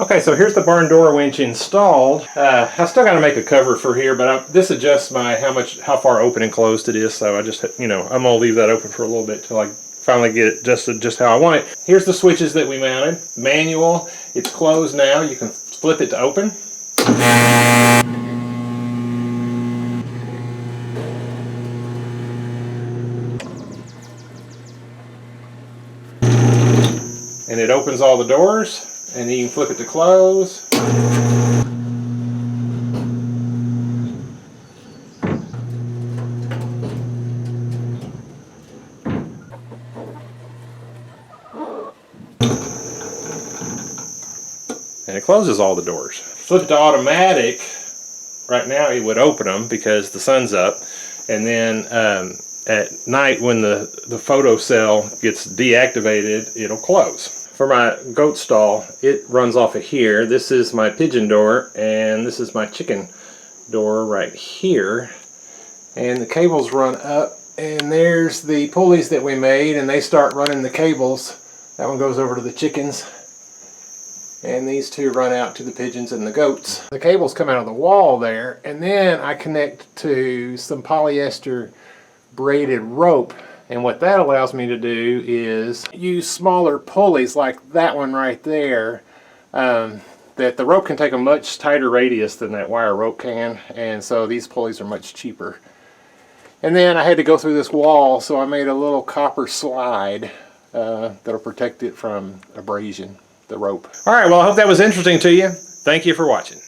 Okay, so here's the barn door winch installed. I still got to make a cover for here, but this adjusts my how far open and closed it is. So I just, I'm gonna leave that open for a little bit till I finally get it just how I want it. Here's the switches that we mounted. Manual. It's closed now. You can flip it to open. And it opens all the doors. And then you can flip it to close. And it closes all the doors. Flip it to automatic. Right now it would open them because the sun's up. And then at night when the photo cell gets deactivated, it'll close. For my goat stall, it runs off of here. This is my pigeon door, and this is my chicken door right here. And the cables run up, and there's the pulleys that we made, and they start running the cables. That one goes over to the chickens, and these two run out to the pigeons and the goats. The cables come out of the wall there, and then I connect to some polyester braided rope. And what that allows me to do is use smaller pulleys like that one right there, that the rope can take a much tighter radius than that wire rope can, and so these pulleys are much cheaper. And then I had to go through this wall, so I made a little copper slide that'll protect it from abrasion, the rope. Alright, well I hope that was interesting to you. Thank you for watching.